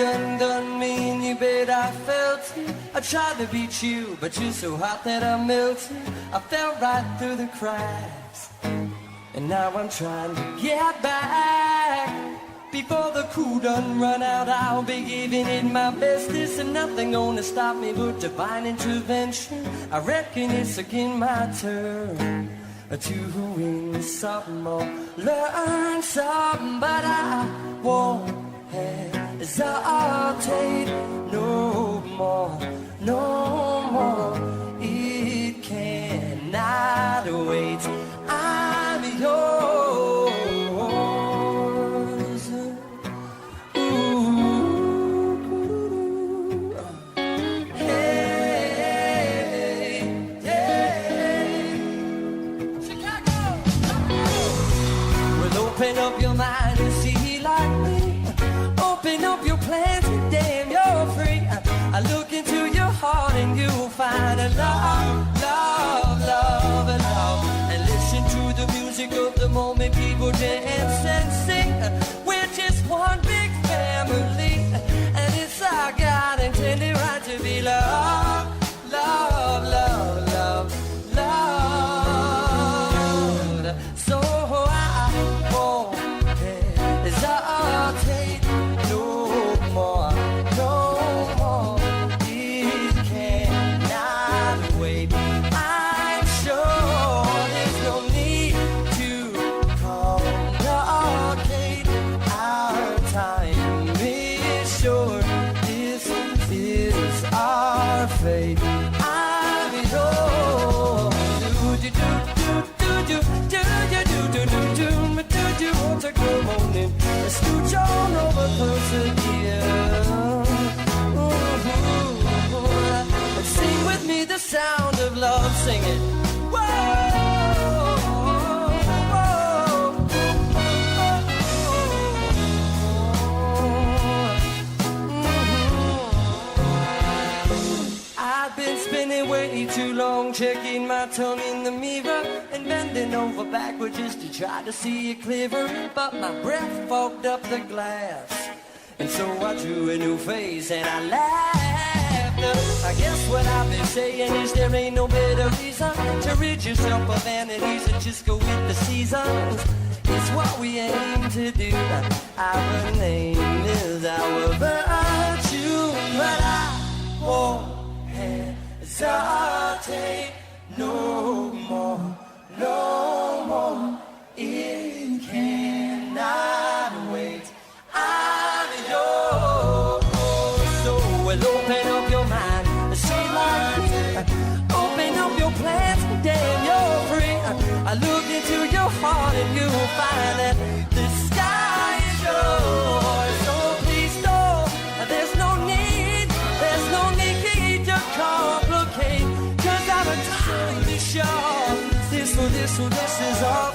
done me, and you bet I felt it. I tried to beat you, but you're so hot that I melted. I fell right through the cracks, and now I'm trying to get back. Before the cool done run out, I'll be giving it my best. This and nothing gonna stop me but divine intervention. I reckon it's again my turn to win some more, learn some, but I won't hesitate no more, no more. It cannot wait. I'm yours. Open up your mind and see like me. Open up your plans and damn, you're free. I look into your heart and you'll find a love, love, love, and love. And listen to the music of the moment, people dance and sing. We're just one big family, and it's our God intended right to be loved, love, love, love, loved. So I won't hesitate no more, no more. It cannot wait. I'm sure there's no need to complicate. Our time is short. This is our fate. I'm yours. Do you want to come on in? Let's scooch on over closer here. And sing with me the sound of love. Sing it. Whoa, whoa, I've been spinning way too long, checking my tongue in the mirror and bending over backward just to try to see it clearer. But my breath fogged up the glass, and so I drew a new face and I laughed. I guess what I've been saying is there ain't no better reason to rid yourself of vanities and just go with the seasons. It's what we aim to do. Our name is our virtue, but I won't hesitate no more, no more. It cannot wait. I'm yours. So well, open up your mind, see light. Open up your plans, damn, you're free. I look into your heart and you'll find that the sky is yours. So please don't, there's no need to complicate. 'Cause I'm entirely sure this is our